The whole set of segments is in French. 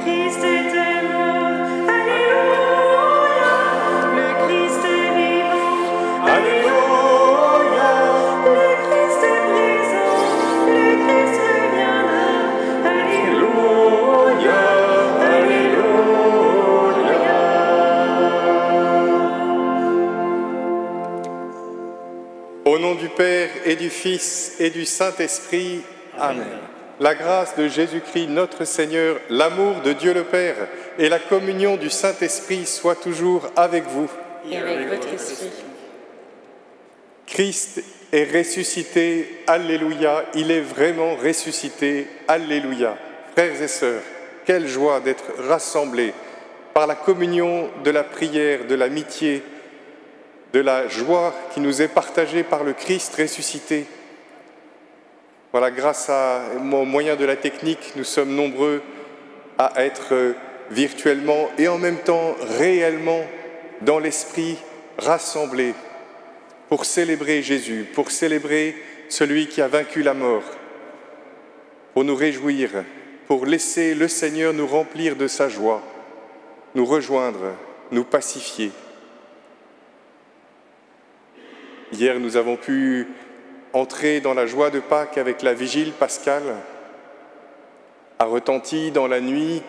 Christ était mort, Alléluia. Le Christ est vivant, Alléluia. Le Christ est présent, le Christ reviendra, Alléluia. Alléluia. Au nom du Père et du Fils et du Saint-Esprit, Amen. La grâce de Jésus-Christ, notre Seigneur, l'amour de Dieu le Père et la communion du Saint-Esprit soient toujours avec vous. Et avec votre esprit. Christ est ressuscité, Alléluia, il est vraiment ressuscité, Alléluia. Frères et sœurs, quelle joie d'être rassemblés par la communion de la prière, de l'amitié, de la joie qui nous est partagée par le Christ ressuscité. Voilà, grâce au moyen de la technique, nous sommes nombreux à être virtuellement et en même temps réellement dans l'esprit rassemblés pour célébrer Jésus, pour célébrer celui qui a vaincu la mort, pour nous réjouir, pour laisser le Seigneur nous remplir de sa joie, nous rejoindre, nous pacifier. Hier, nous avons pu entrer dans la joie de Pâques avec la vigile pascale. A retenti dans la nuit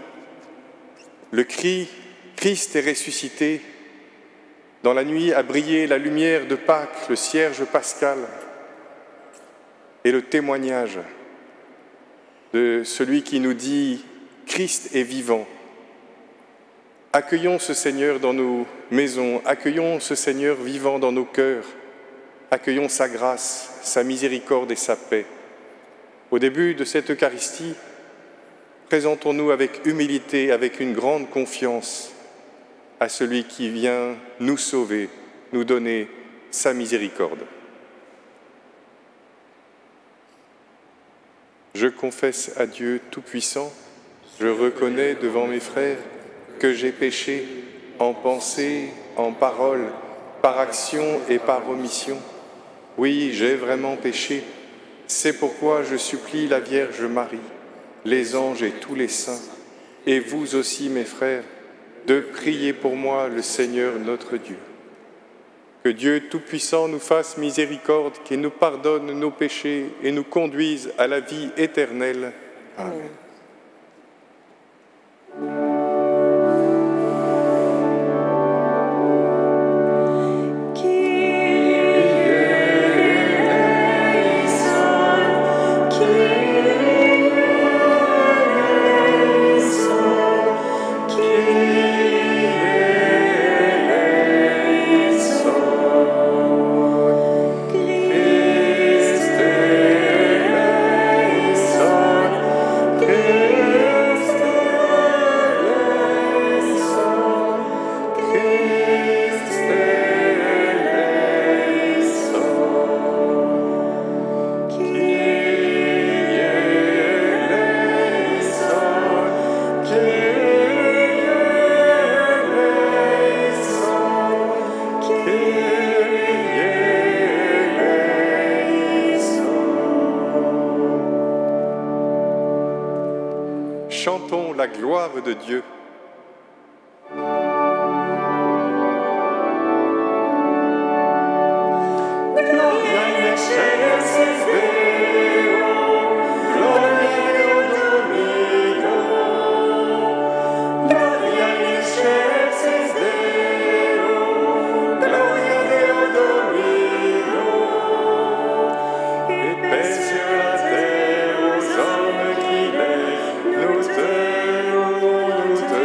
le cri « Christ est ressuscité ». Dans la nuit a brillé la lumière de Pâques, le cierge pascal et le témoignage de celui qui nous dit « Christ est vivant ». Accueillons ce Seigneur dans nos maisons, accueillons ce Seigneur vivant dans nos cœurs, accueillons sa grâce, sa miséricorde et sa paix. Au début de cette Eucharistie, présentons-nous avec humilité, avec une grande confiance à celui qui vient nous sauver, nous donner sa miséricorde. Je confesse à Dieu Tout-Puissant, je reconnais devant mes frères que j'ai péché en pensée, en parole, par action et par omission. Oui, j'ai vraiment péché. C'est pourquoi je supplie la Vierge Marie, les anges et tous les saints, et vous aussi, mes frères, de prier pour moi le Seigneur notre Dieu. Que Dieu Tout-Puissant nous fasse miséricorde, qu'il nous pardonne nos péchés et nous conduise à la vie éternelle. Amen. Chantons la gloire de Dieu. Nous te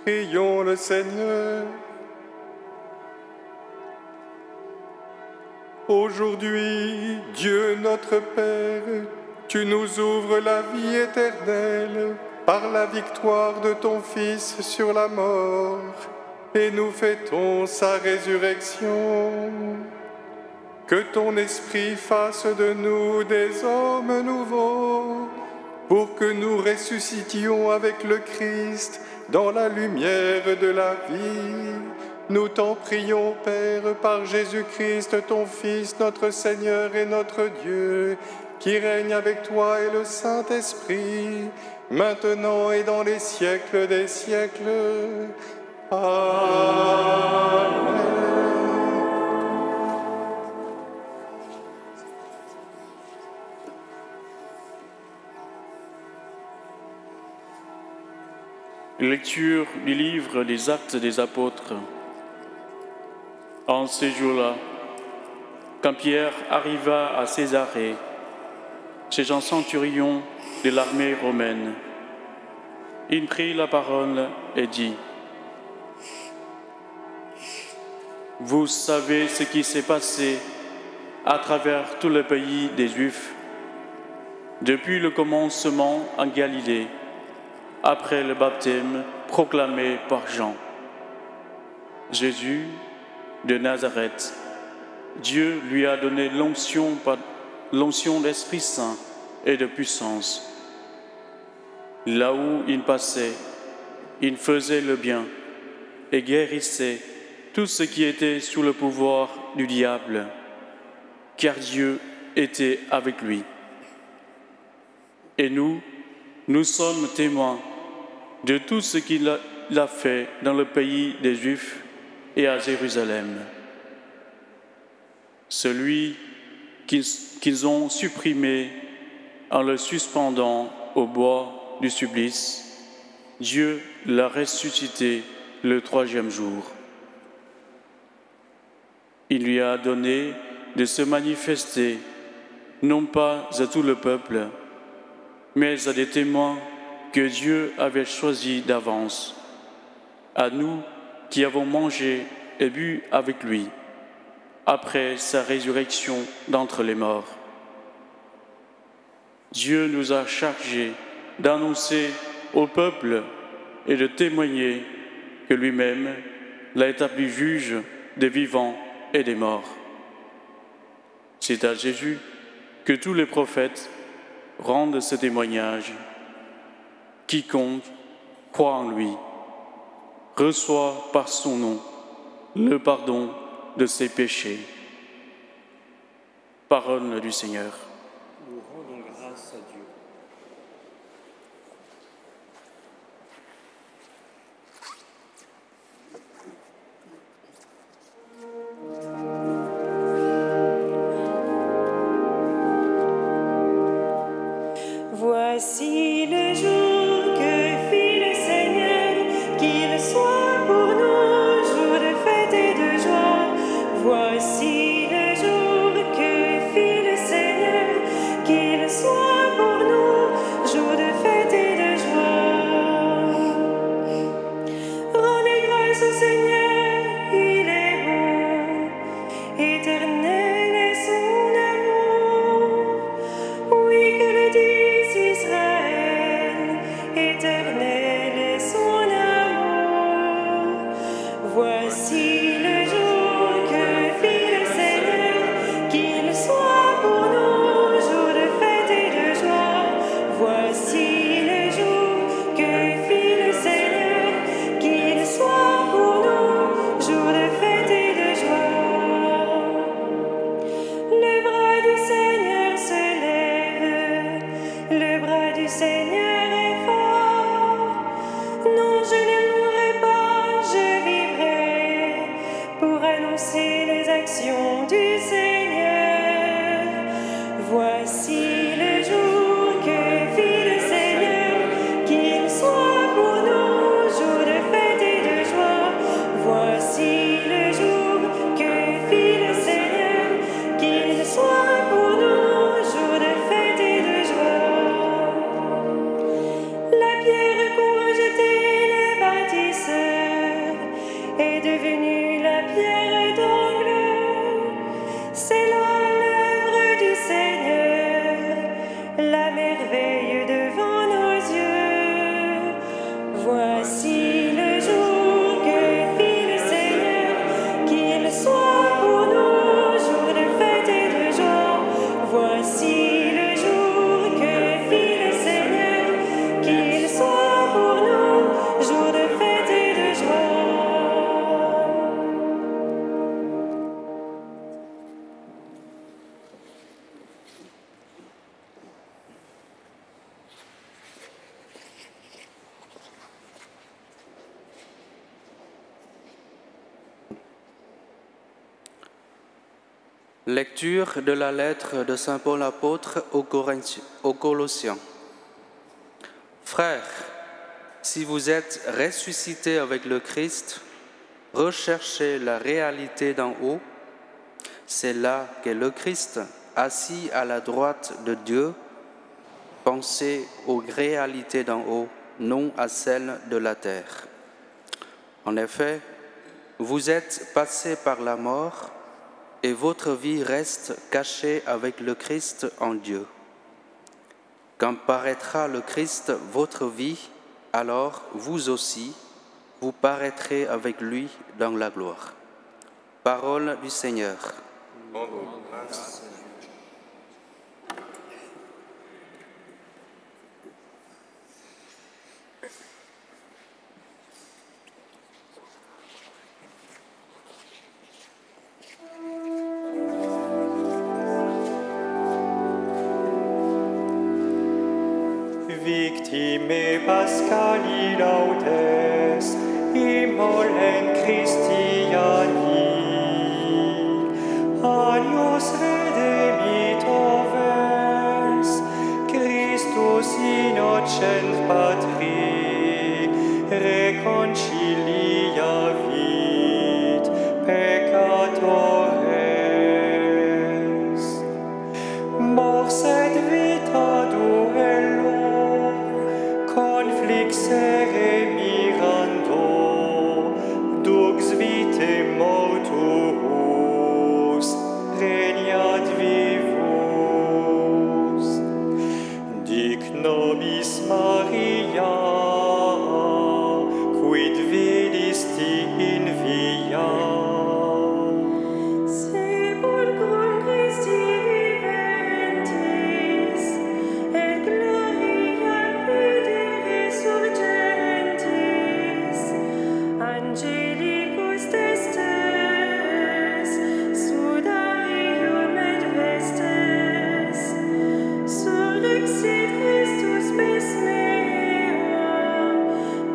Prions le Seigneur. Aujourd'hui, Dieu notre Père, tu nous ouvres la vie éternelle par la victoire de ton Fils sur la mort, et nous fêtons sa résurrection. Que ton Esprit fasse de nous des hommes nouveaux, pour que nous ressuscitions avec le Christ dans la lumière de la vie. Nous t'en prions, Père, par Jésus-Christ, ton Fils, notre Seigneur et notre Dieu, qui règne avec toi et le Saint-Esprit, maintenant et dans les siècles des siècles. Amen. Lecture du livre des Actes des Apôtres. En ces jours-là, quand Pierre arriva à Césarée, chez un centurion de l'armée romaine, il prit la parole et dit : « Vous savez ce qui s'est passé à travers tout le pays des Juifs, depuis le commencement en Galilée, après le baptême proclamé par Jean. Jésus de Nazareth, Dieu lui a donné l'onction d'Esprit Saint et de puissance. Là où il passait, il faisait le bien et guérissait tout ce qui était sous le pouvoir du diable, car Dieu était avec lui. Et nous sommes témoins de tout ce qu'il a fait dans le pays des Juifs et à Jérusalem. Celui qu'ils ont supprimé en le suspendant au bois du supplice, Dieu l'a ressuscité le 3e jour. Il lui a donné de se manifester, non pas à tout le peuple, mais à des témoins que Dieu avait choisis d'avance, à nous qui avons mangé et bu avec lui, après sa résurrection d'entre les morts. Dieu nous a chargés d'annoncer au peuple et de témoigner que lui-même l'a établi juge des vivants et des morts. C'est à Jésus que tous les prophètes rendent ce témoignage. Quiconque croit en lui reçoit par son nom le pardon de ses péchés. Parole du Seigneur. Nous rendons grâce à Dieu. Voici le jour que fit le Seigneur, qu'il soit pour nous jour de fête et de joie. Voici le jour que fit le Seigneur, qu'il soit pour nous jour de fête et de joie. Rendez grâce au Seigneur, il est bon, éternel est son amour. Oui, que le dise Israël. Lecture de la lettre de Saint Paul apôtre aux Colossiens. Frères, si vous êtes ressuscités avec le Christ, recherchez la réalité d'en haut. C'est là qu'est le Christ, assis à la droite de Dieu. Pensez aux réalités d'en haut, non à celles de la terre. En effet, vous êtes passés par la mort et votre vie reste cachée avec le Christ en Dieu. Quand paraîtra le Christ, votre vie, alors vous aussi, vous paraîtrez avec lui dans la gloire. Parole du Seigneur. Victime Pascali laudes, immolen Christiani, agnus redemitovens, Christus innocent patri, reconciliavit peccatores. Mors et vita duello, conflixere mirando, dux vitae motus, regnat vivus. Dic nobis Maria, quid vidisti in via. Sepulcrum Christi viventis, et gloria fide resurgentis, angelicus testes, sudarium et vestes, surrexit Christus spes mea,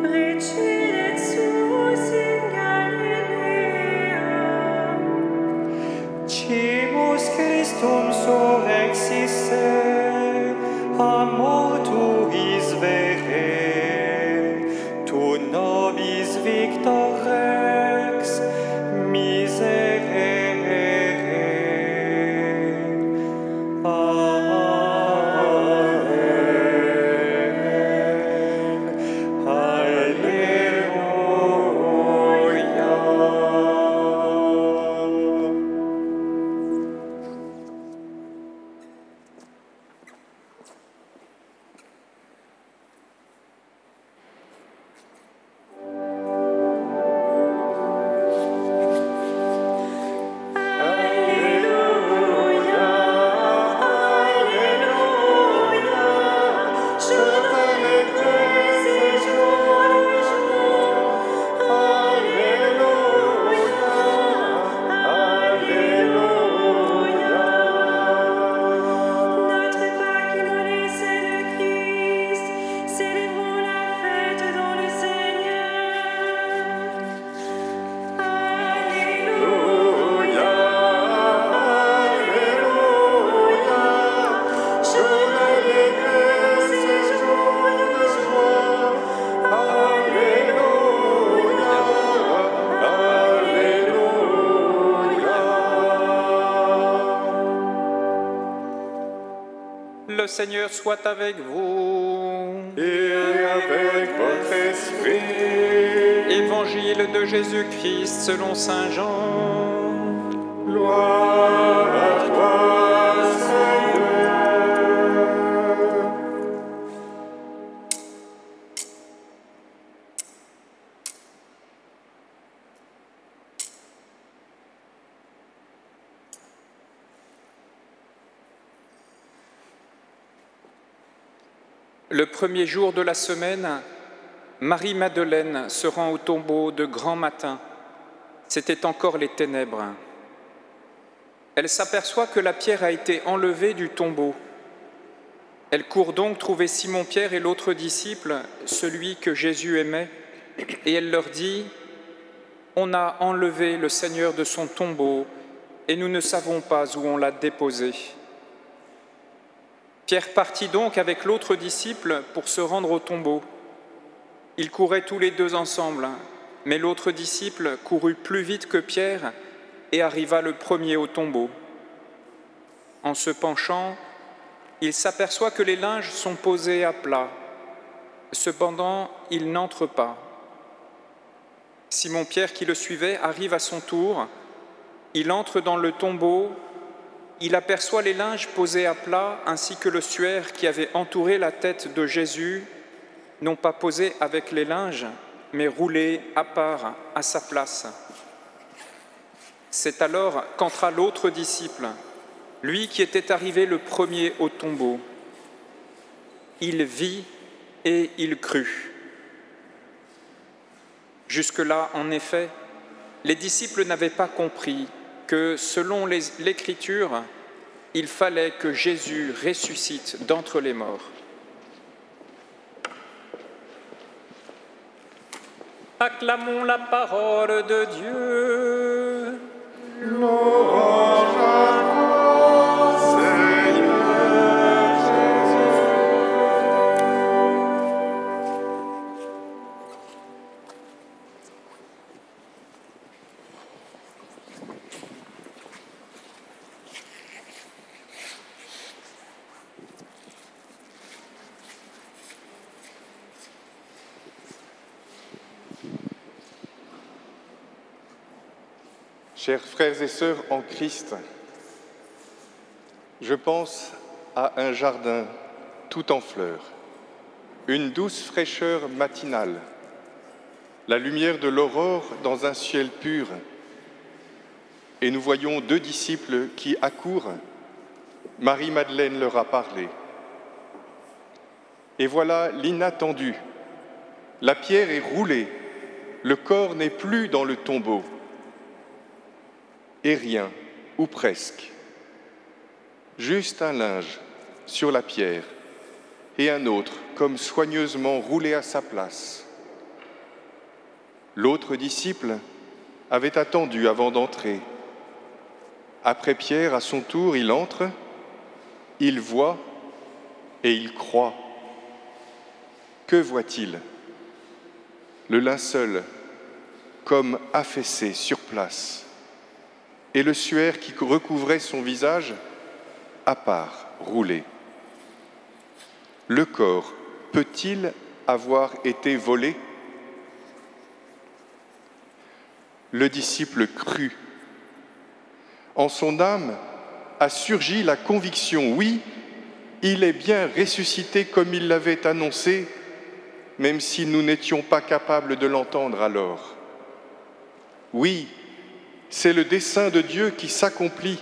precedet suos in Galilea. Cimus Christum surrexisse, a mortuis vere, tu nobis victor rex miserere. Amen. Alleluia. Notre Pâque immolée, c'est le Christ. Célébrons la fête dans le Seigneur. Alléluia, Alléluia. Jour d'allégresse et jour de joie. Alléluia, Alléluia. Le Seigneur soit avec vous. Et avec votre esprit. Évangile de Jésus-Christ selon Saint Jean. Gloire à toi, Seigneur. Le premier jour de la semaine, Marie-Madeleine se rend au tombeau de grand matin. C'était encore les ténèbres. Elle s'aperçoit que la pierre a été enlevée du tombeau. Elle court donc trouver Simon-Pierre et l'autre disciple, celui que Jésus aimait, et elle leur dit « On a enlevé le Seigneur de son tombeau, et nous ne savons pas où on l'a déposé. » Pierre partit donc avec l'autre disciple pour se rendre au tombeau. Ils couraient tous les deux ensemble, mais l'autre disciple courut plus vite que Pierre et arriva le premier au tombeau. En se penchant, il s'aperçoit que les linges sont posés à plat. Cependant, il n'entre pas. Simon-Pierre, qui le suivait, arrive à son tour. Il entre dans le tombeau. Il aperçoit les linges posés à plat ainsi que le suaire qui avait entouré la tête de Jésus, non pas posé avec les linges, mais roulé à part à sa place. C'est alors qu'entra l'autre disciple, lui qui était arrivé le premier au tombeau. Il vit et il crut. Jusque-là, en effet, les disciples n'avaient pas compris que, selon l'Écriture, il fallait que Jésus ressuscite d'entre les morts. Acclamons la parole de Dieu. Louange à toi, Seigneur Jésus. Chers frères et sœurs en Christ, je pense à un jardin tout en fleurs, une douce fraîcheur matinale, la lumière de l'aurore dans un ciel pur, et nous voyons deux disciples qui accourent. Marie-Madeleine leur a parlé. Et voilà l'inattendu. La pierre est roulée, le corps n'est plus dans le tombeau. Et rien, ou presque. Juste un linge sur la pierre et un autre comme soigneusement roulé à sa place. L'autre disciple avait attendu avant d'entrer. Après Pierre, à son tour, il entre, il voit et il croit. Que voit-il? Le linceul comme affaissé sur place, et le suaire qui recouvrait son visage, à part, roulé. Le corps peut-il avoir été volé? Le disciple crut. En son âme a surgi la conviction, oui, il est bien ressuscité comme il l'avait annoncé, même si nous n'étions pas capables de l'entendre alors. Oui, c'est le dessein de Dieu qui s'accomplit.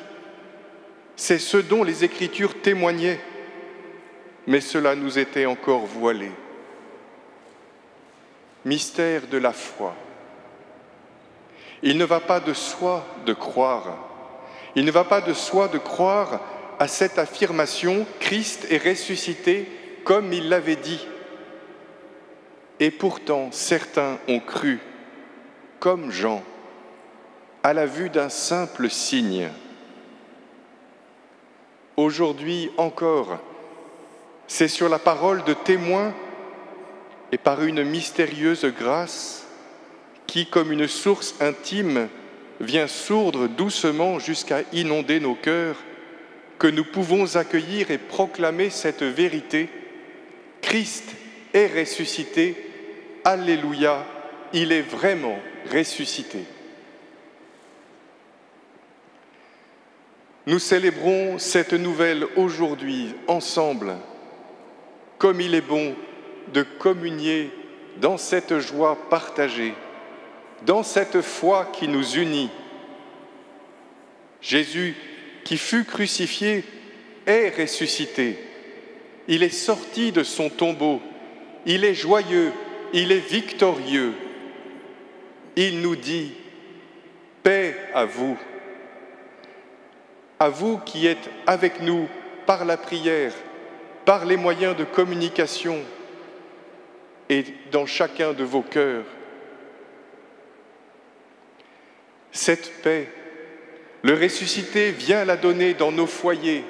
C'est ce dont les Écritures témoignaient, mais cela nous était encore voilé. Mystère de la foi. Il ne va pas de soi de croire. Il ne va pas de soi de croire à cette affirmation « Christ est ressuscité » comme il l'avait dit. Et pourtant, certains ont cru, comme Jean, à la vue d'un simple signe. Aujourd'hui encore, c'est sur la parole de témoins et par une mystérieuse grâce qui, comme une source intime, vient sourdre doucement jusqu'à inonder nos cœurs, que nous pouvons accueillir et proclamer cette vérité. Christ est ressuscité. Alléluia, il est vraiment ressuscité. Nous célébrons cette nouvelle aujourd'hui ensemble, comme il est bon de communier dans cette joie partagée, dans cette foi qui nous unit. Jésus, qui fut crucifié, est ressuscité. Il est sorti de son tombeau. Il est joyeux, il est victorieux. Il nous dit « Paix à vous ». À vous qui êtes avec nous par la prière, par les moyens de communication et dans chacun de vos cœurs. Cette paix, Le ressuscité vient la donner dans nos foyers,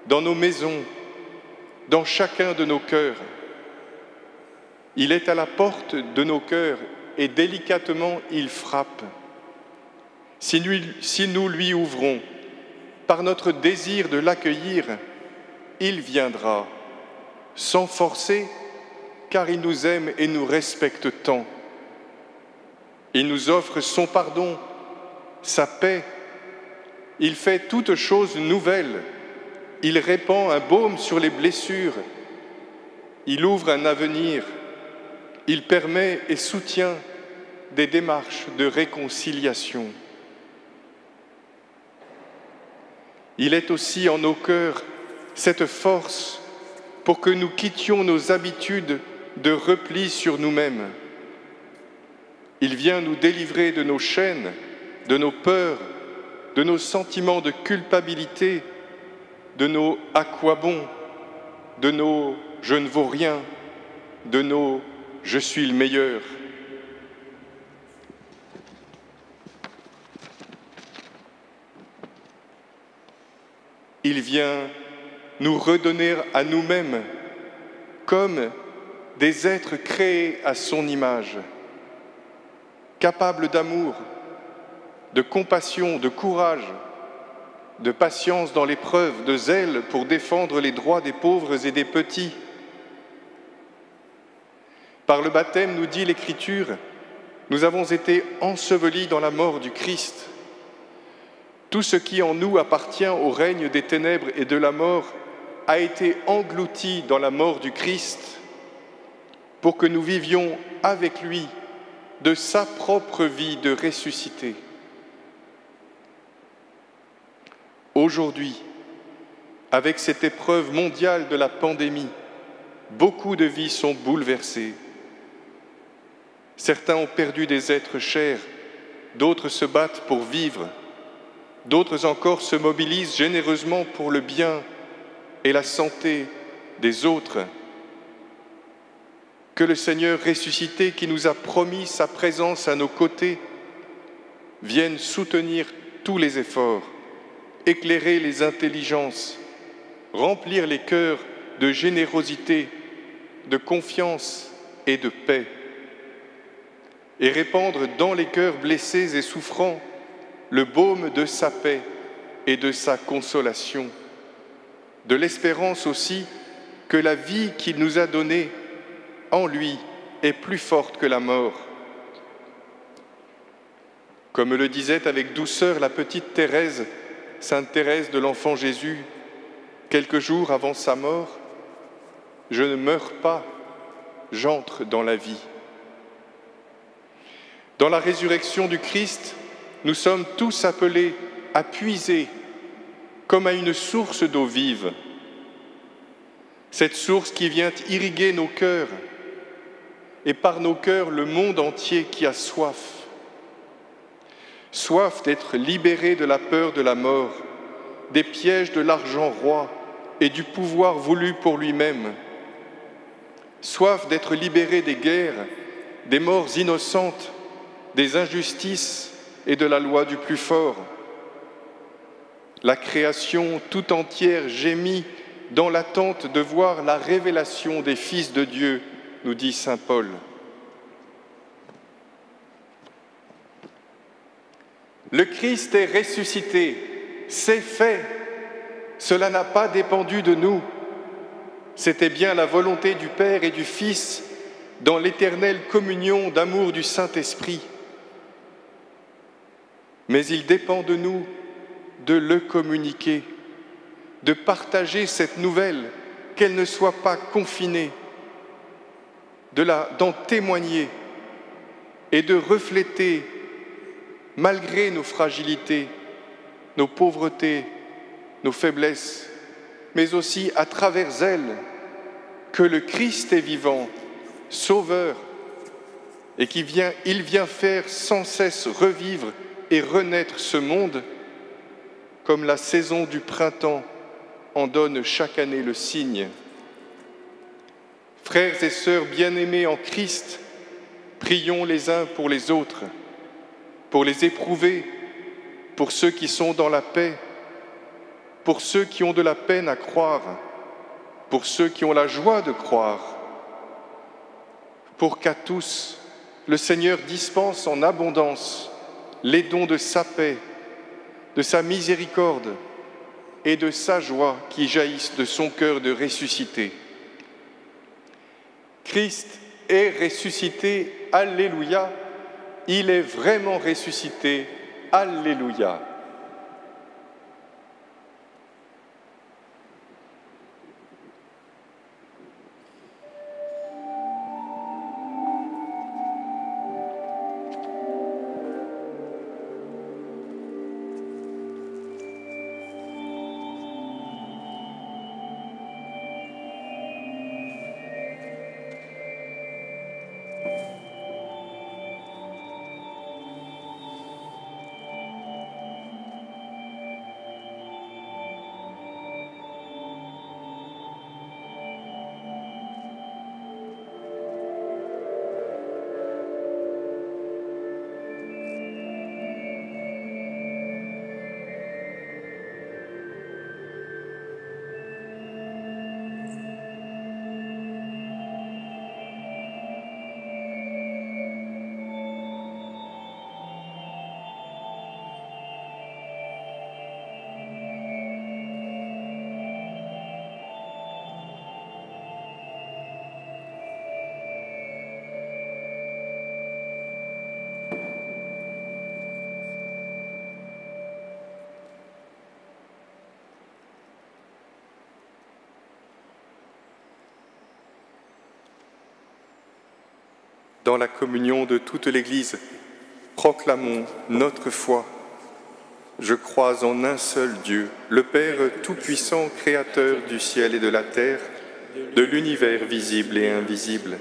dans nos maisons, dans chacun de nos cœurs. Il est à la porte de nos cœurs et délicatement il frappe. Si nous lui ouvrons, par notre désir de l'accueillir, il viendra, sans forcer, car il nous aime et nous respecte tant. Il nous offre son pardon, sa paix. Il fait toutes choses nouvelles. Il répand un baume sur les blessures. Il ouvre un avenir. Il permet et soutient des démarches de réconciliation. Il est aussi en nos cœurs cette force pour que nous quittions nos habitudes de repli sur nous-mêmes. Il vient nous délivrer de nos chaînes, de nos peurs, de nos sentiments de culpabilité, de nos « à quoi bon », de nos « je ne vaux rien », de nos « je suis le meilleur ». Il vient nous redonner à nous-mêmes comme des êtres créés à son image, capables d'amour, de compassion, de courage, de patience dans l'épreuve, de zèle pour défendre les droits des pauvres et des petits. Par le baptême, nous dit l'Écriture, nous avons été ensevelis dans la mort du Christ. Tout ce qui en nous appartient au règne des ténèbres et de la mort a été englouti dans la mort du Christ pour que nous vivions avec lui de sa propre vie de ressuscité. Aujourd'hui, avec cette épreuve mondiale de la pandémie, beaucoup de vies sont bouleversées. Certains ont perdu des êtres chers, d'autres se battent pour vivre. D'autres encore se mobilisent généreusement pour le bien et la santé des autres. Que le Seigneur ressuscité, qui nous a promis sa présence à nos côtés, vienne soutenir tous les efforts, éclairer les intelligences, remplir les cœurs de générosité, de confiance et de paix, et répandre dans les cœurs blessés et souffrants le baume de sa paix et de sa consolation, de l'espérance aussi que la vie qu'il nous a donnée en lui est plus forte que la mort. Comme le disait avec douceur la petite Thérèse, Sainte Thérèse de l'Enfant Jésus, quelques jours avant sa mort, « Je ne meurs pas, j'entre dans la vie ». Dans la résurrection du Christ, nous sommes tous appelés à puiser comme à une source d'eau vive. Cette source qui vient irriguer nos cœurs et par nos cœurs le monde entier qui a soif. Soif d'être libéré de la peur de la mort, des pièges de l'argent roi et du pouvoir voulu pour lui-même. Soif d'être libéré des guerres, des morts innocentes, des injustices et de la loi du plus fort. La création tout entière gémit dans l'attente de voir la révélation des fils de Dieu, nous dit saint Paul. Le Christ est ressuscité, c'est fait. Cela n'a pas dépendu de nous. C'était bien la volonté du Père et du Fils dans l'éternelle communion d'amour du Saint-Esprit. Mais il dépend de nous de le communiquer, de partager cette nouvelle, qu'elle ne soit pas confinée, d'en témoigner et de refléter, malgré nos fragilités, nos pauvretés, nos faiblesses, mais aussi à travers elles, que le Christ est vivant, sauveur, et il vient faire sans cesse revivre et renaître ce monde, comme la saison du printemps en donne chaque année le signe. Frères et sœurs bien-aimés en Christ, prions les uns pour les autres, pour les éprouver, pour ceux qui sont dans la paix, pour ceux qui ont de la peine à croire, pour ceux qui ont la joie de croire, pour qu'à tous, le Seigneur dispense en abondance les dons de sa paix, de sa miséricorde et de sa joie qui jaillissent de son cœur de ressuscité. Christ est ressuscité, Alléluia. Il est vraiment ressuscité, Alléluia. Dans la communion de toute l'Église, proclamons notre foi. Je crois en un seul Dieu, le Père Tout-Puissant, Créateur du ciel et de la terre, de l'univers visible et invisible.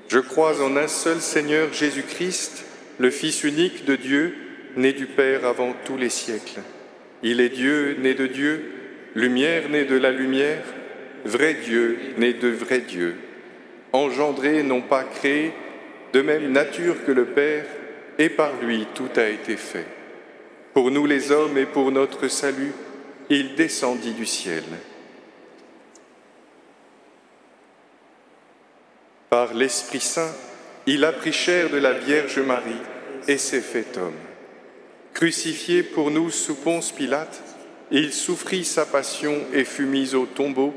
Je crois en un seul Seigneur Jésus-Christ, le Fils unique de Dieu, né du Père avant tous les siècles. Il est Dieu, né de Dieu, lumière née de la lumière, vrai Dieu, né de vrai Dieu, engendré, non pas créé, de même nature que le Père, et par lui tout a été fait. Pour nous les hommes et pour notre salut, il descendit du ciel. Par l'Esprit Saint, il a pris chair de la Vierge Marie et s'est fait homme. Crucifié pour nous sous Ponce Pilate, il souffrit sa passion et fut mis au tombeau.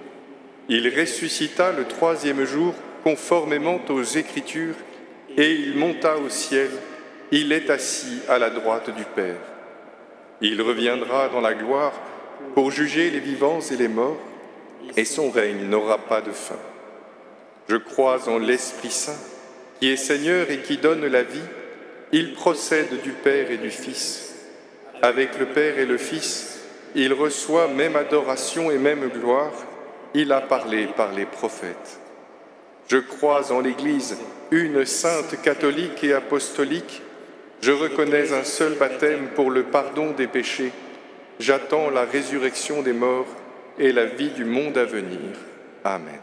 Il ressuscita le troisième jour conformément aux Écritures, et il monta au ciel, il est assis à la droite du Père. Il reviendra dans la gloire pour juger les vivants et les morts, et son règne n'aura pas de fin. Je crois en l'Esprit Saint, qui est Seigneur et qui donne la vie. Il procède du Père et du Fils. Avec le Père et le Fils, il reçoit même adoration et même gloire. Il a parlé par les prophètes. Je crois en l'Église, une sainte catholique et apostolique. Je reconnais un seul baptême pour le pardon des péchés. J'attends la résurrection des morts et la vie du monde à venir. Amen.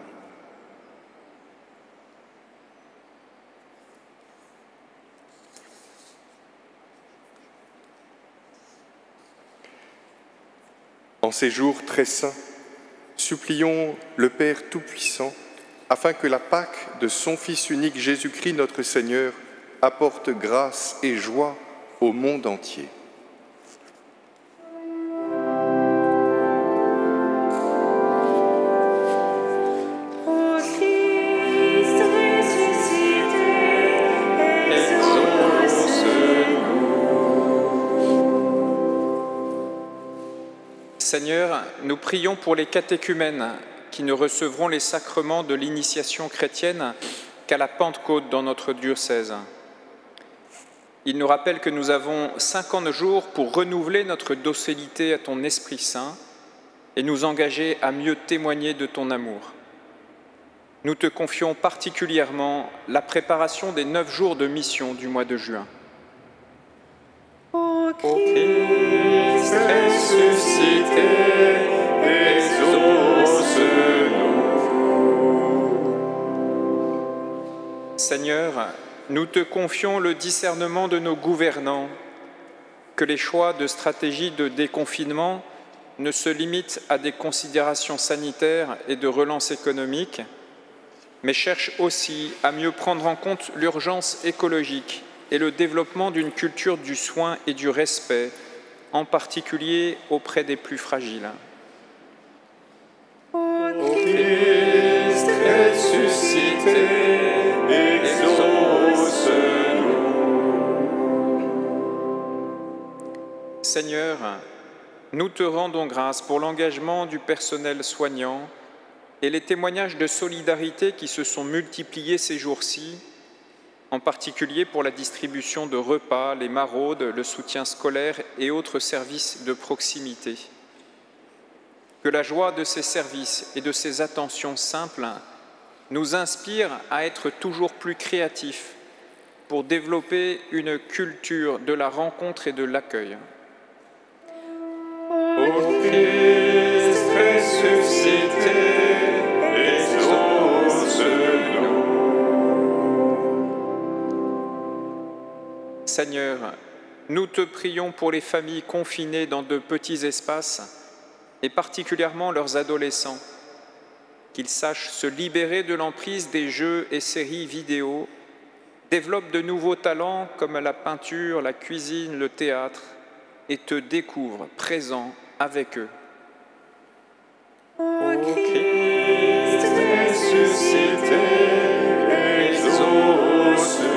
En ces jours très saints, supplions le Père Tout-Puissant afin que la Pâque de son Fils unique Jésus-Christ notre Seigneur apporte grâce et joie au monde entier. Ô Christ ressuscité, Seigneur, nous prions pour les catéchumènes qui ne recevront les sacrements de l'initiation chrétienne qu'à la Pentecôte dans notre diocèse. Il nous rappelle que nous avons 50 jours pour renouveler notre docilité à ton Esprit Saint et nous engager à mieux témoigner de ton amour. Nous te confions particulièrement la préparation des 9 jours de mission du mois de juin. Ô Christ ressuscité, exauce-nous. Seigneur, nous te confions le discernement de nos gouvernants que les choix de stratégie de déconfinement ne se limitent à des considérations sanitaires et de relance économique, mais cherchent aussi à mieux prendre en compte l'urgence écologique et le développement d'une culture du soin et du respect, en particulier auprès des plus fragiles. Ô Christ ressuscité, exauce-nous. Seigneur, nous te rendons grâce pour l'engagement du personnel soignant et les témoignages de solidarité qui se sont multipliés ces jours-ci, en particulier pour la distribution de repas, les maraudes, le soutien scolaire et autres services de proximité. Que la joie de ces services et de ces attentions simples nous inspire à être toujours plus créatifs pour développer une culture de la rencontre et de l'accueil. Ô Christ ressuscité, exauce-nous. Seigneur, nous te prions pour les familles confinées dans de petits espaces et particulièrement leurs adolescents, qu'ils sachent se libérer de l'emprise des jeux et séries vidéo, développent de nouveaux talents comme la peinture, la cuisine, le théâtre, et te découvrent présent avec eux. Ô Christ ressuscité, exauce-nous.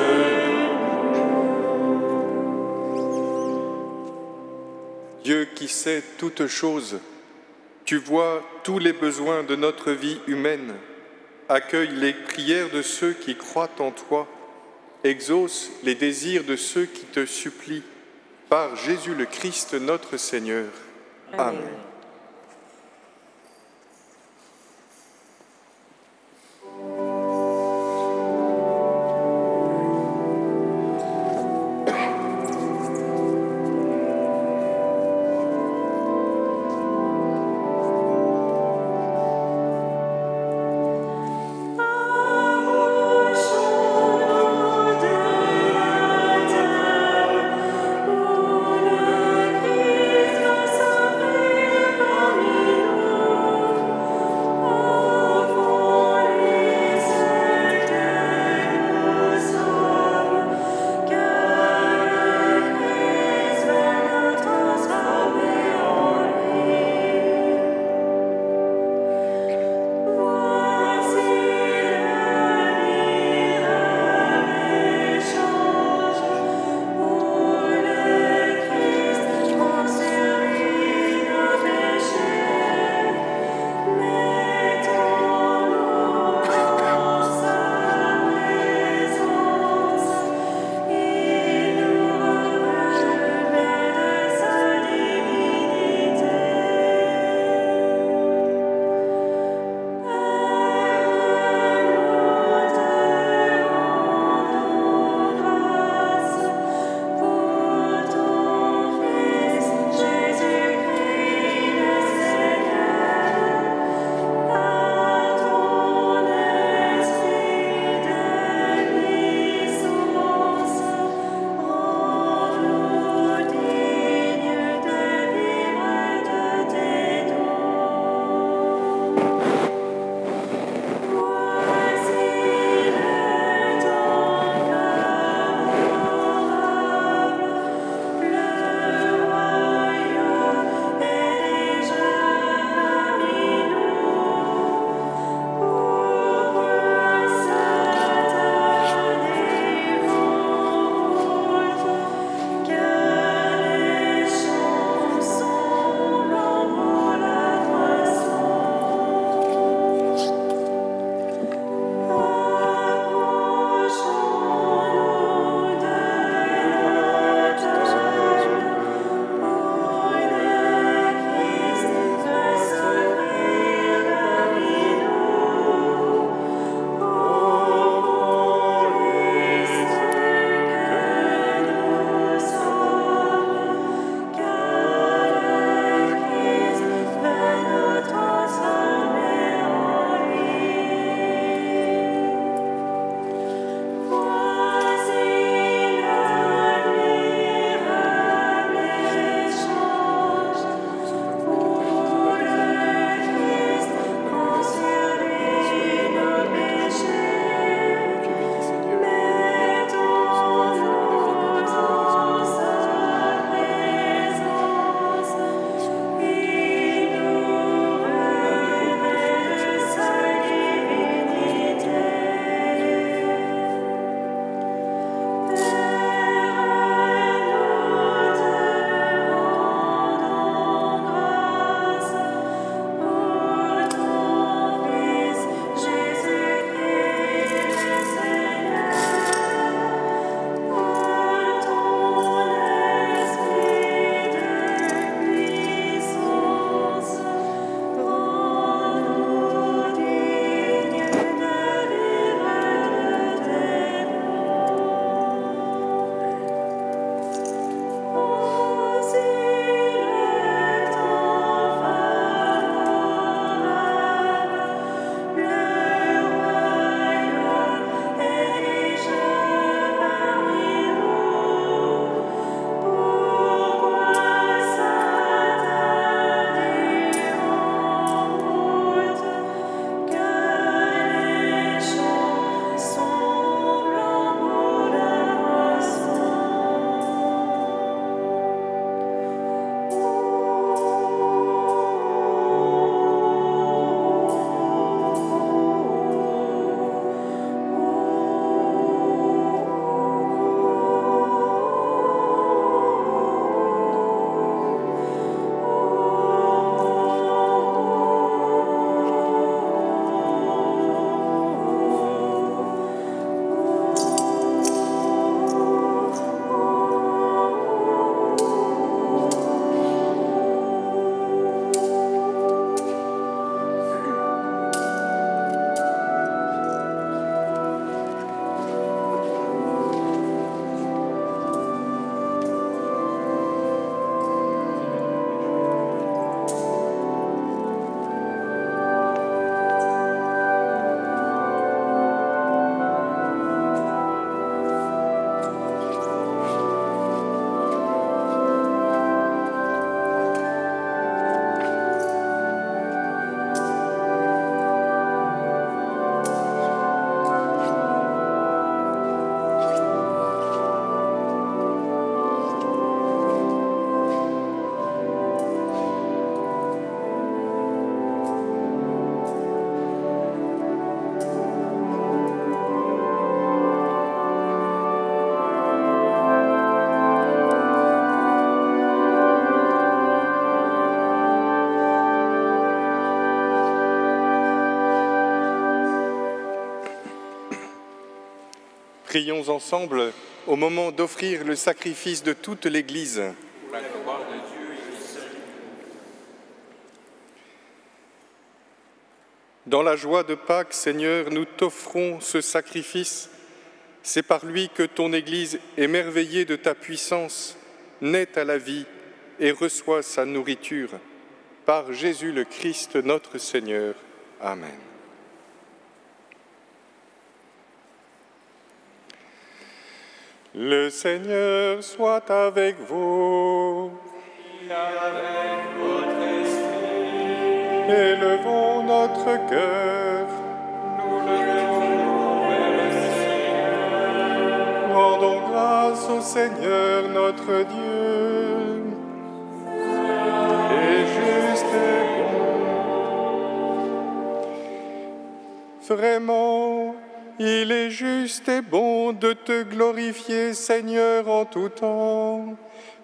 Dieu qui sait toutes choses, tu vois tous les besoins de notre vie humaine, accueille les prières de ceux qui croient en toi, exauce les désirs de ceux qui te supplient, par Jésus le Christ notre Seigneur. Amen. Approchons-nous de la table où le Christ va s'offrir. Prions ensemble au moment d'offrir le sacrifice de toute l'Église. Pour la gloire de Dieu et du seul. Dans la joie de Pâques, Seigneur, nous t'offrons ce sacrifice. C'est par lui que ton Église, émerveillée de ta puissance, naît à la vie et reçoit sa nourriture. Par Jésus le Christ, notre Seigneur. Amen. Le Seigneur soit avec vous. Et avec votre esprit. Élevons notre cœur. Nous le levons vers le Seigneur. Rendons grâce au Seigneur notre Dieu. Et juste et bon. Vraiment, il est juste et bon de te glorifier, Seigneur, en tout temps,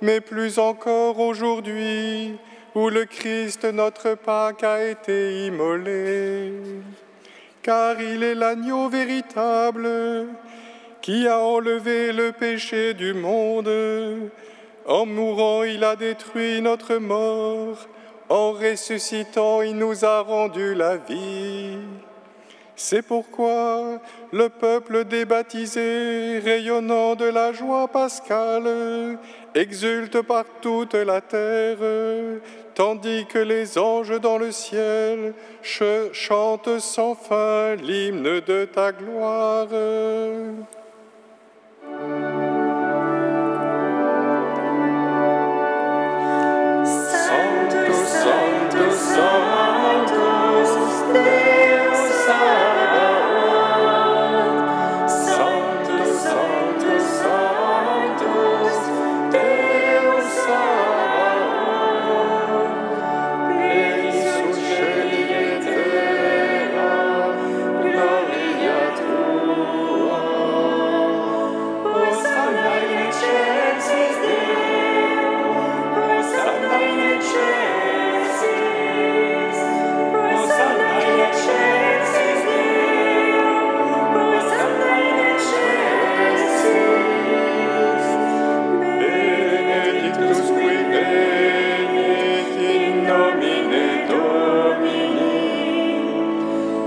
mais plus encore aujourd'hui, où le Christ, notre Pâque, a été immolé. Car il est l'agneau véritable qui a enlevé le péché du monde. En mourant, il a détruit notre mort. En ressuscitant, il nous a rendu la vie. C'est pourquoi le peuple débaptisé, rayonnant de la joie pascale, exulte par toute la terre, tandis que les anges dans le ciel chantent sans fin l'hymne de ta gloire. Sanctus, Sanctus, Sanctus, Deus Sabaoth. Sanctus, Sanctus, Sanctus, Deus Sabaoth. Plenius celi et terra, gloria tua. Hosanna in excelsis Deo, Hosanna in excelsis, Hosanna in excelsis Deo, Hosanna in excelsis. Benedictus qui venit in nomine Domini.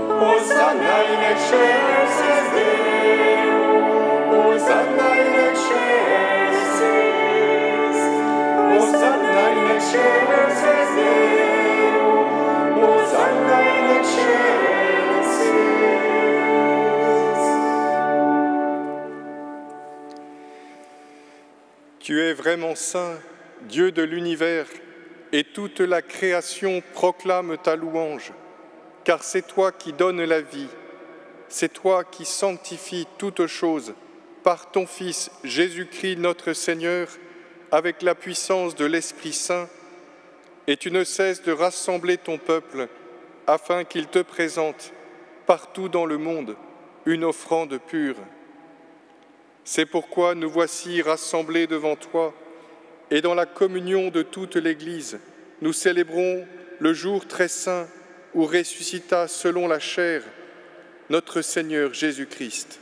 Hosanna in excelsis Deo, Hosanna in excelsis, Hosanna in excelsis Deo, Hosanna in excelsis. Tu es vraiment saint, Dieu de l'univers, et toute la création proclame ta louange, car c'est toi qui donnes la vie, c'est toi qui sanctifies toutes choses par ton Fils Jésus-Christ notre Seigneur, avec la puissance de l'Esprit Saint, et tu ne cesses de rassembler ton peuple afin qu'il te présente partout dans le monde une offrande pure. C'est pourquoi nous voici rassemblés devant toi, et dans la communion de toute l'Église, nous célébrons le jour très saint où ressuscita selon la chair notre Seigneur Jésus-Christ.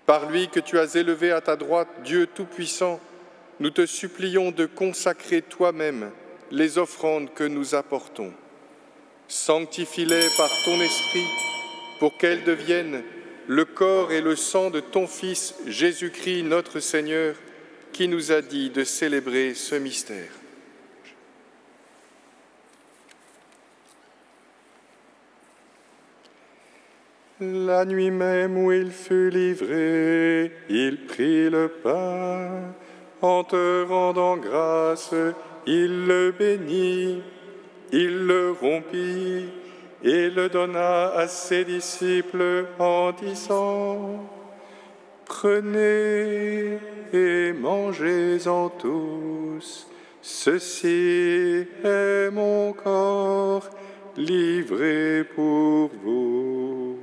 Par lui que tu as élevé à ta droite, Dieu Tout-Puissant, nous te supplions de consacrer toi-même les offrandes que nous apportons. Sanctifie-les par ton esprit pour qu'elles deviennent le corps et le sang de ton Fils Jésus-Christ notre Seigneur, qui nous a dit de célébrer ce mystère. La nuit même où il fut livré, il prit le pain. En te rendant grâce, il le bénit, il le rompit et le donna à ses disciples en disant : « Prenez et mangez-en tous, ceci est mon corps livré pour vous. »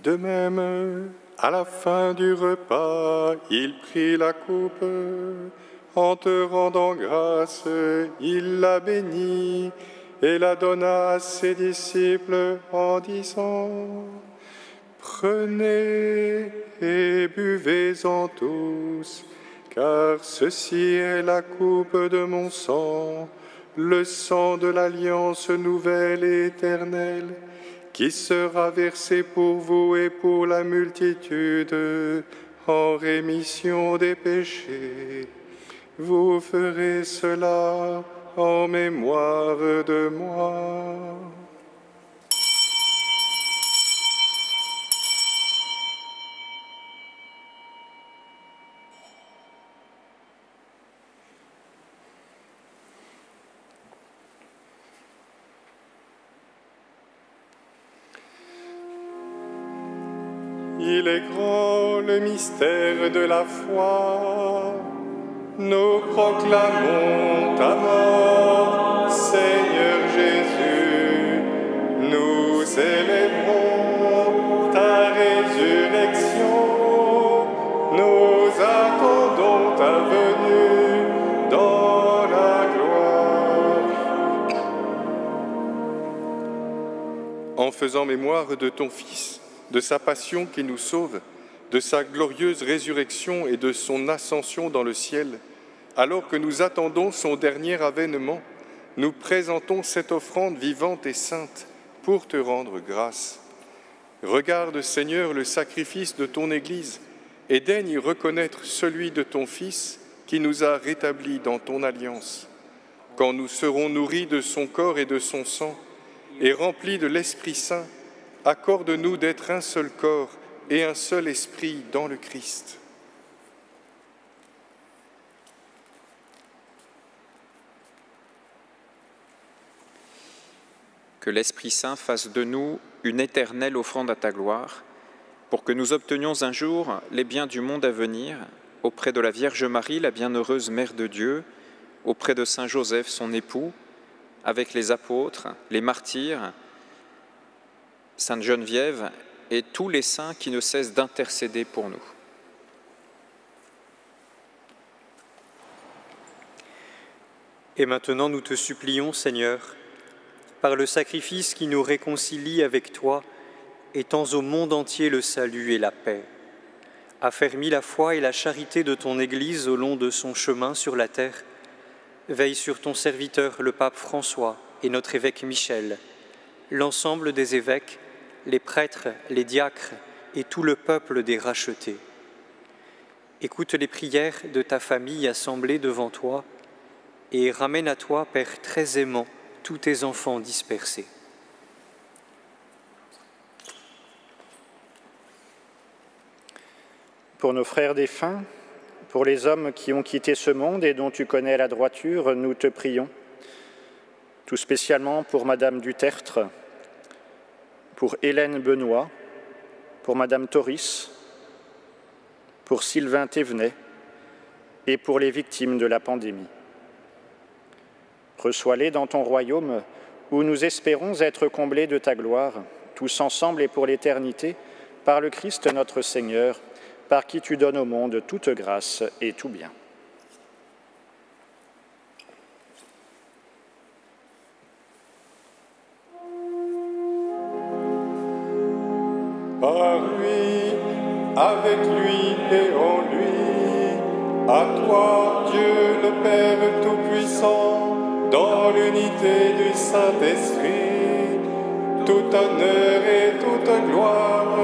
De même, à la fin du repas, il prit la coupe. En te rendant grâce, il la bénit et la donna à ses disciples en disant : « Prenez et buvez-en tous, car ceci est la coupe de mon sang, le sang de l'alliance nouvelle et éternelle, qui sera versé pour vous et pour la multitude en rémission des péchés. Vous ferez cela en mémoire de moi. » Il est grand le mystère de la foi. Nous proclamons ta mort, Seigneur Jésus. Nous célébrons ta résurrection. Nous attendons ta venue dans la gloire. En faisant mémoire de ton Fils, de sa passion qui nous sauve, de sa glorieuse résurrection et de son ascension dans le ciel, alors que nous attendons son dernier avènement, nous présentons cette offrande vivante et sainte pour te rendre grâce. Regarde, Seigneur, le sacrifice de ton Église et daigne y reconnaître celui de ton Fils qui nous a rétablis dans ton alliance. Quand nous serons nourris de son corps et de son sang et remplis de l'Esprit Saint, accorde-nous d'être un seul corps et un seul esprit dans le Christ. Que l'Esprit Saint fasse de nous une éternelle offrande à ta gloire, pour que nous obtenions un jour les biens du monde à venir, auprès de la Vierge Marie, la bienheureuse Mère de Dieu, auprès de Saint Joseph, son époux, avec les apôtres, les martyrs, Sainte Geneviève et tous les saints qui ne cessent d'intercéder pour nous. Et maintenant, nous te supplions, Seigneur, par le sacrifice qui nous réconcilie avec toi, étends au monde entier le salut et la paix. Affermis la foi et la charité de ton Église au long de son chemin sur la terre. Veille sur ton serviteur, le pape François, et notre évêque Michel, l'ensemble des évêques, les prêtres, les diacres et tout le peuple des rachetés. Écoute les prières de ta famille assemblée devant toi et ramène à toi, Père très aimant, tous tes enfants dispersés. Pour nos frères défunts, pour les hommes qui ont quitté ce monde et dont tu connais la droiture, nous te prions. Tout spécialement pour Madame Dutertre, pour Hélène Benoît, pour Madame Toris, pour Sylvain Thévenet et pour les victimes de la pandémie. Reçois-les dans ton royaume où nous espérons être comblés de ta gloire, tous ensemble et pour l'éternité, par le Christ notre Seigneur, par qui tu donnes au monde toute grâce et tout bien. Par lui, avec lui et en lui, à toi, Dieu le Père Tout-Puissant, dans l'unité du Saint-Esprit, tout honneur et toute gloire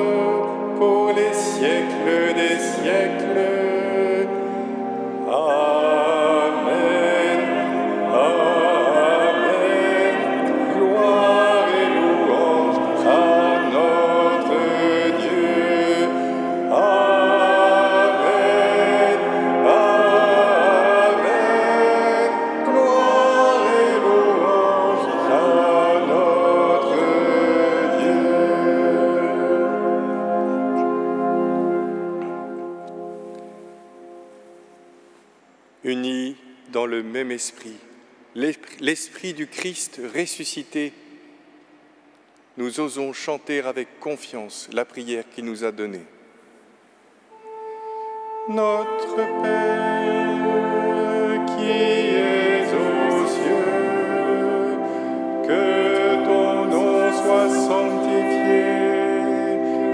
pour les siècles des siècles. Amen. Amen. Gloire et louange à notre Dieu. Amen. Amen. Gloire et louange à notre Dieu. Unis dans le même esprit, l'esprit du Christ ressuscité nous osons chanter avec confiance la prière qu'il nous a donnée. Notre Père qui es aux cieux, que ton nom soit sanctifié,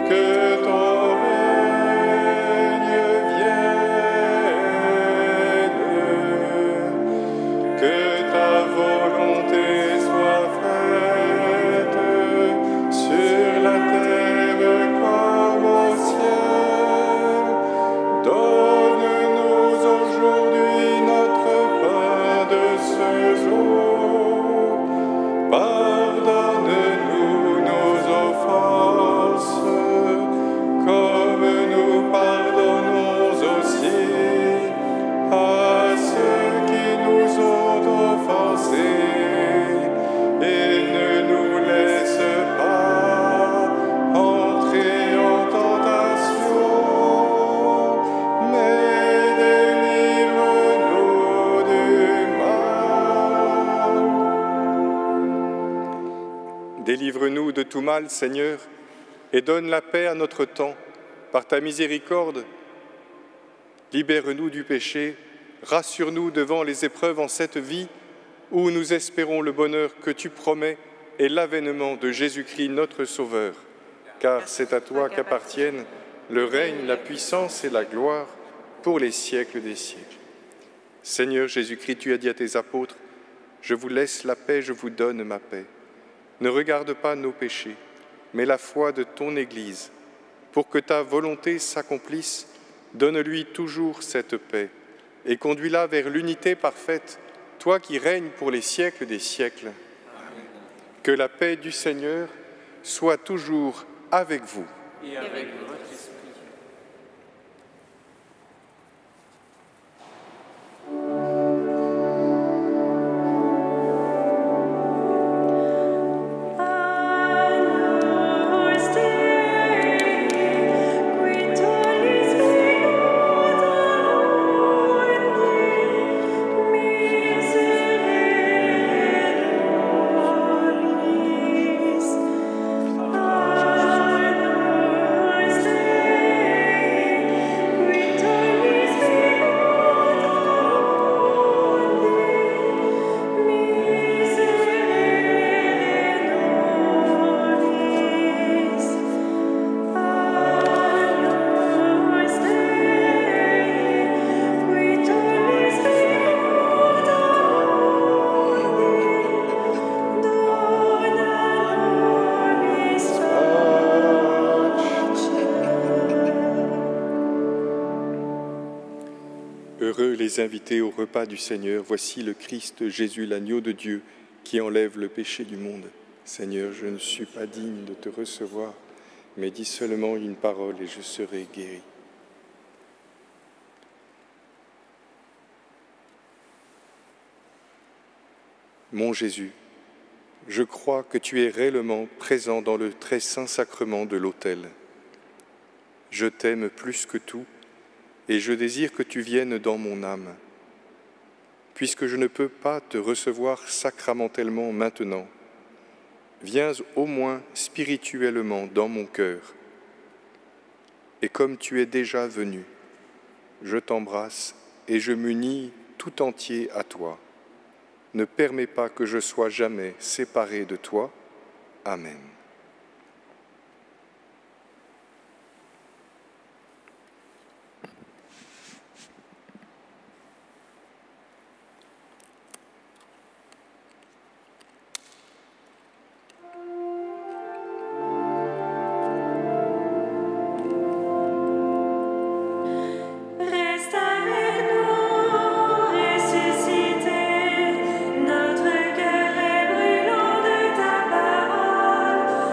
que ton règne vienne, que ta volonté soit faite sur la terre comme au ciel. Donne-nous aujourd'hui notre pain de ce jour. Pardonne-nous nos offenses, comme nous pardonnons aussi à ceux qui nous ont offensés. Et ne nous laisse pas entrer en tentation, mais délivre-nous du mal. Délivre-nous de tout mal, Seigneur, et donne la paix à notre temps. Par ta miséricorde, libère-nous du péché, rassure-nous devant les épreuves en cette vie où nous espérons le bonheur que tu promets et l'avènement de Jésus-Christ notre Sauveur. Car c'est à toi qu'appartiennent le règne, la puissance et la gloire pour les siècles des siècles. Seigneur Jésus-Christ, tu as dit à tes apôtres, « Je vous laisse la paix, je vous donne ma paix. Ne regarde pas nos péchés, mais la foi de ton Église. Pour que ta volonté s'accomplisse, donne-lui toujours cette paix et conduis-la vers l'unité parfaite, toi qui règnes pour les siècles des siècles. Amen. Que la paix du Seigneur soit toujours avec vous. Et avec votre esprit. Heureux les invités au repas du Seigneur. Voici le Christ, Jésus, l'agneau de Dieu, qui enlève le péché du monde. Seigneur, je ne suis pas digne de te recevoir, mais dis seulement une parole et je serai guéri. Mon Jésus, je crois que tu es réellement présent dans le très saint sacrement de l'autel. Je t'aime plus que tout et je désire que tu viennes dans mon âme. Puisque je ne peux pas te recevoir sacramentellement maintenant, viens au moins spirituellement dans mon cœur. Et comme tu es déjà venu, je t'embrasse et je m'unis tout entier à toi. Ne permets pas que je sois jamais séparé de toi. Amen. Notre cœur est brûlant de ta parole.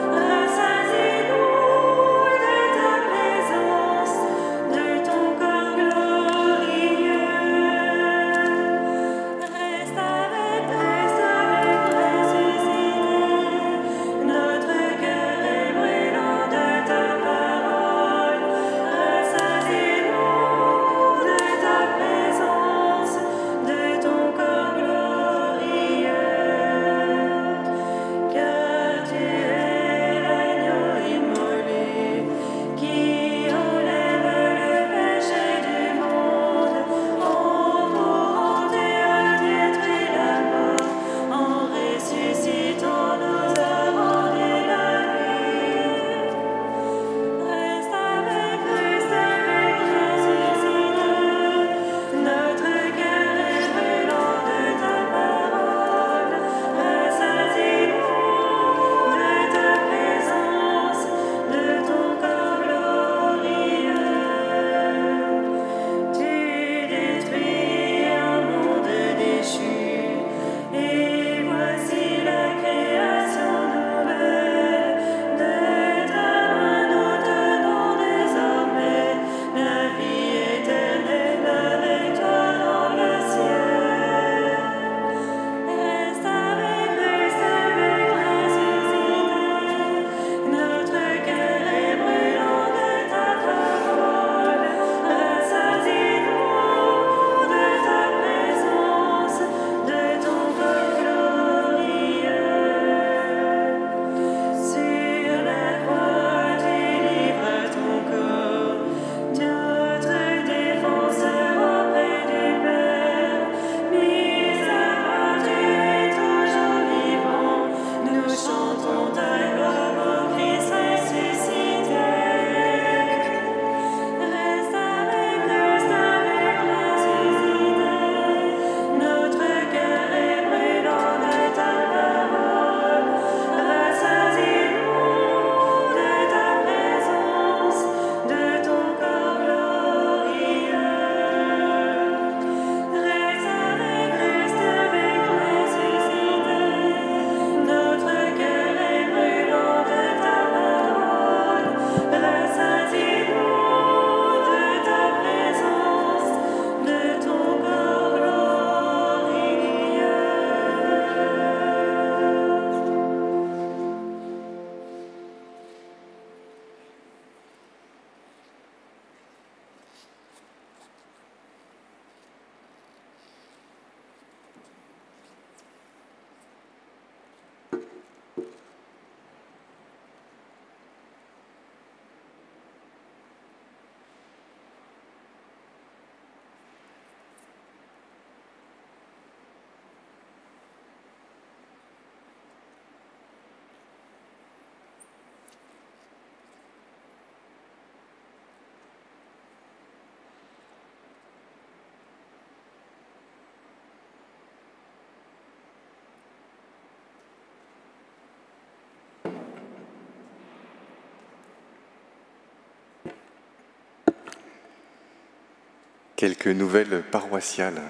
Quelques nouvelles paroissiales.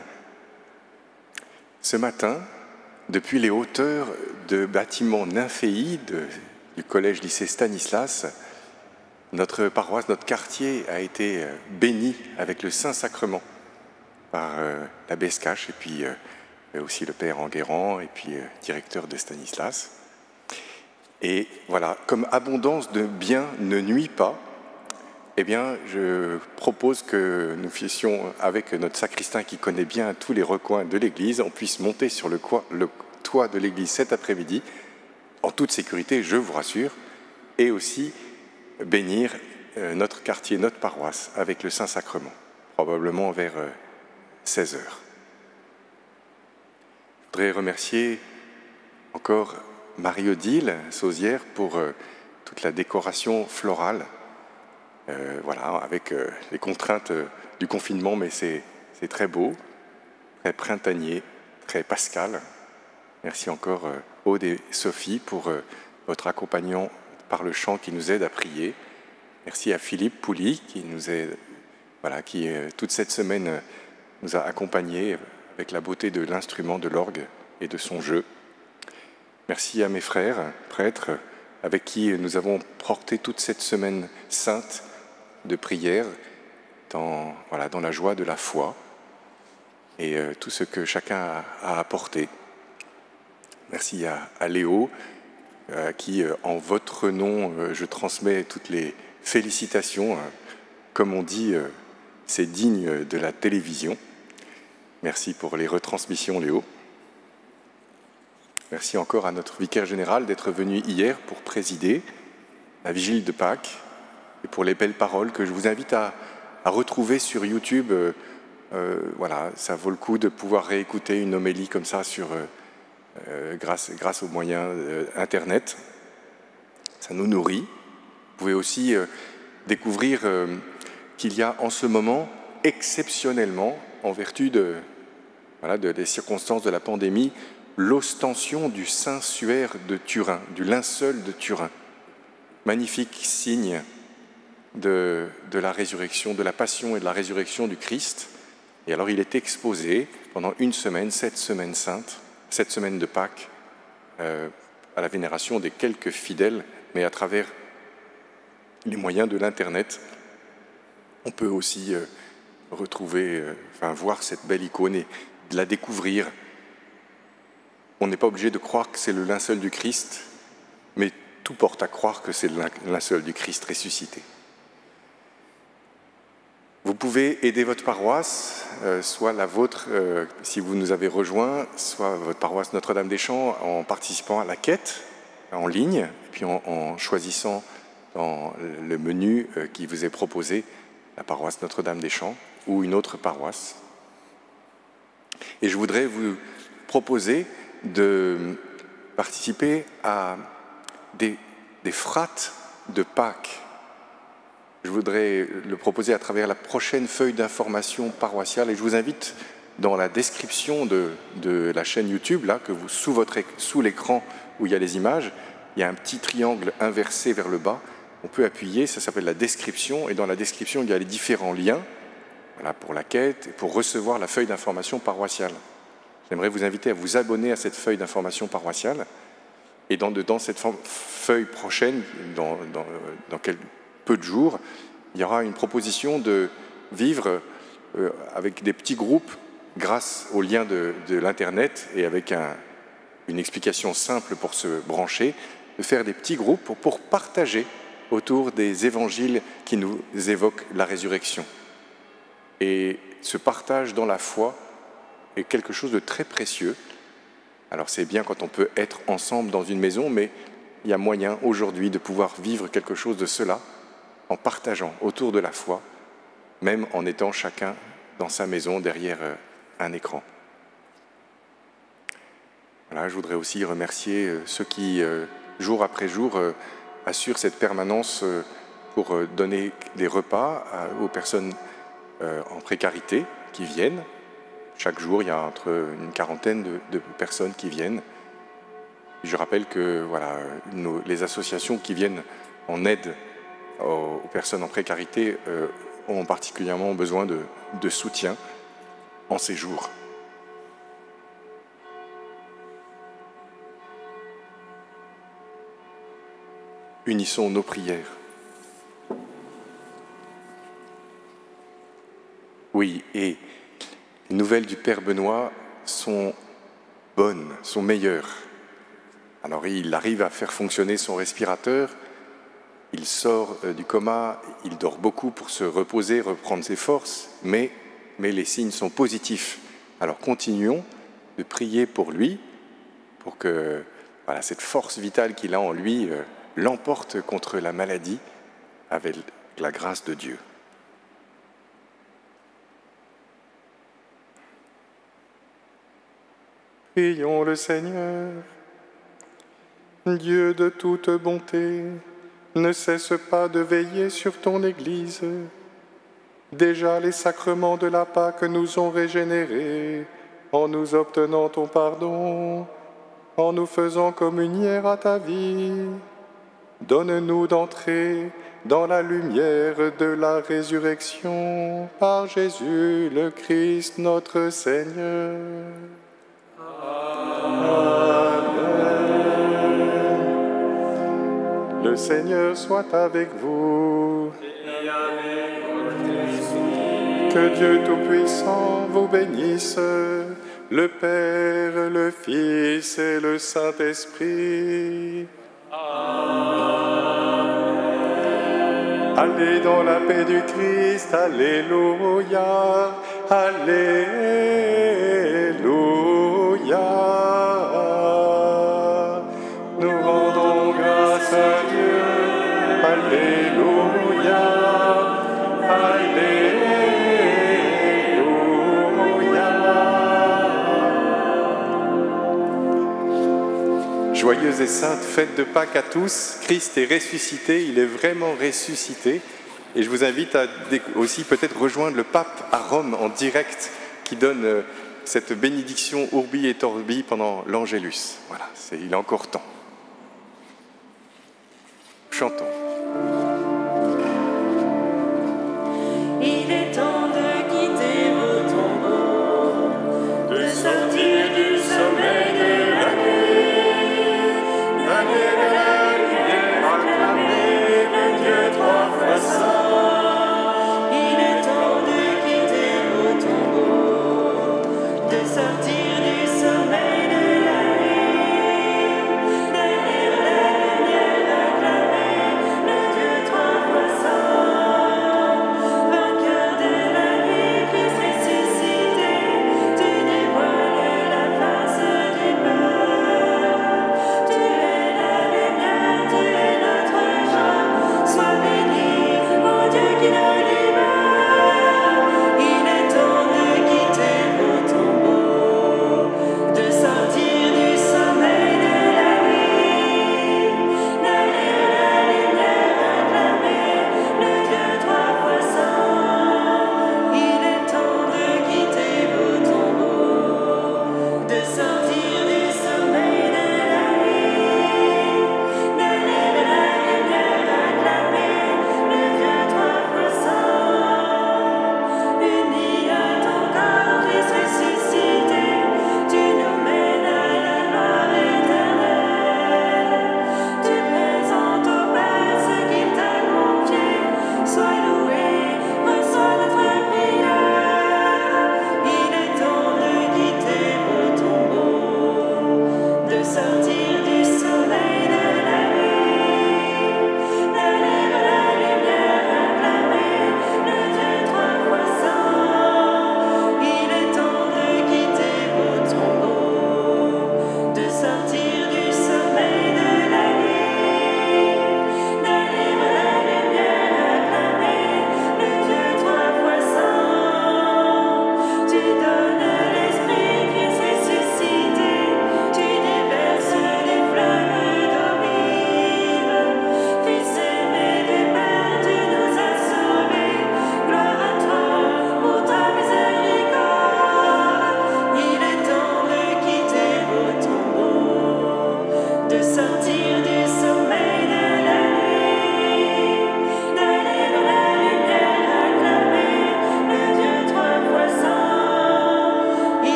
Ce matin, depuis les hauteurs de bâtiments nymphéides du collège-lycée Stanislas, notre paroisse, notre quartier a été béni avec le Saint-Sacrement par l'abbesse Cache et puis aussi le père Enguerrand et puis directeur de Stanislas. Et voilà, comme abondance de biens ne nuit pas, eh bien, je propose que nous fassions, avec notre sacristain qui connaît bien tous les recoins de l'église, on puisse monter sur le toit de l'église cet après-midi, en toute sécurité, je vous rassure, et aussi bénir notre quartier, notre paroisse, avec le Saint-Sacrement, probablement vers 16 heures. Je voudrais remercier encore Marie-Odile Sauzière pour toute la décoration florale. Voilà, avec les contraintes du confinement, mais c'est très beau, très printanier, très pascal. Merci encore Aude et Sophie pour votre accompagnement par le chant qui nous aide à prier. Merci à Philippe Pouli qui nous aide, voilà, qui toute cette semaine nous a accompagnés avec la beauté de l'instrument, de l'orgue et de son jeu. Merci à mes frères prêtres avec qui nous avons porté toute cette semaine sainte de prière dans la joie de la foi et tout ce que chacun a apporté. Merci à Léo, à qui, en votre nom, je transmets toutes les félicitations. Comme on dit, c'est digne de la télévision. Merci pour les retransmissions, Léo. Merci encore à notre vicaire général d'être venu hier pour présider la vigile de Pâques et pour les belles paroles que je vous invite à retrouver sur YouTube. Voilà, ça vaut le coup de pouvoir réécouter une homélie comme ça grâce aux moyens Internet. Ça nous nourrit. Vous pouvez aussi découvrir qu'il y a en ce moment, exceptionnellement, en vertu des circonstances de la pandémie, l'ostension du Saint-Suaire de Turin, du linceul de Turin. Magnifique signe de la résurrection, de la passion et de la résurrection du Christ. Et alors il est exposé pendant une semaine, cette semaine sainte, cette semaine de Pâques, à la vénération des quelques fidèles, mais à travers les moyens de l'Internet, on peut aussi voir cette belle icône et de la découvrir. On n'est pas obligé de croire que c'est le linceul du Christ, mais tout porte à croire que c'est le linceul du Christ ressuscité. Vous pouvez aider votre paroisse, soit la vôtre, si vous nous avez rejoints, soit votre paroisse Notre-Dame-des-Champs, en participant à la quête en ligne, et puis en choisissant dans le menu qui vous est proposé la paroisse Notre-Dame-des-Champs ou une autre paroisse. Et je voudrais vous proposer de participer à des frates de Pâques. Je voudrais le proposer à travers la prochaine feuille d'information paroissiale et je vous invite dans la description de la chaîne YouTube, là, que vous, sous l'écran où il y a les images, il y a un petit triangle inversé vers le bas. On peut appuyer, ça s'appelle la description, et dans la description, il y a les différents liens, voilà, pour la quête et pour recevoir la feuille d'information paroissiale. J'aimerais vous inviter à vous abonner à cette feuille d'information paroissiale. Et dans cette feuille prochaine, dans peu de jours, il y aura une proposition de vivre avec des petits groupes grâce au lien de l'Internet et avec une explication simple pour se brancher, de faire des petits groupes pour partager autour des évangiles qui nous évoquent la résurrection. Et ce partage dans la foi est quelque chose de très précieux. Alors c'est bien quand on peut être ensemble dans une maison, mais il y a moyen aujourd'hui de pouvoir vivre quelque chose de cela en partageant autour de la foi, même en étant chacun dans sa maison derrière un écran. Voilà, je voudrais aussi remercier ceux qui, jour après jour, assurent cette permanence pour donner des repas aux personnes en précarité qui viennent. Chaque jour, il y a entre une quarantaine de personnes qui viennent. Je rappelle que voilà, les associations qui viennent en aide aux personnes en précarité ont particulièrement besoin de soutien en ces jours. Unissons nos prières. Oui, et les nouvelles du Père Benoît sont bonnes, sont meilleures. Alors il arrive à faire fonctionner son respirateur, il sort du coma, il dort beaucoup pour se reposer, reprendre ses forces, mais les signes sont positifs. Alors continuons de prier pour lui, pour que voilà, cette force vitale qu'il a en lui l'emporte contre la maladie avec la grâce de Dieu. Prions le Seigneur. Dieu de toute bonté, ne cesse pas de veiller sur ton Église. Déjà les sacrements de la Pâque nous ont régénérés, en nous obtenant ton pardon, en nous faisant communier à ta vie. Donne-nous d'entrer dans la lumière de la résurrection par Jésus le Christ notre Seigneur. Le Seigneur soit avec vous. Que Dieu Tout-Puissant vous bénisse, le Père, le Fils et le Saint-Esprit. Allez dans la paix du Christ, alléluia, alléluia. Nous rendons grâce à Dieu, alléluia, alléluia. Joyeuse et sainte fête de Pâques à tous. Christ est ressuscité, il est vraiment ressuscité. Et je vous invite à aussi peut-être rejoindre le pape à Rome en direct qui donne cette bénédiction Urbi et Orbi pendant l'Angélus. Voilà, il est encore temps. Chantons.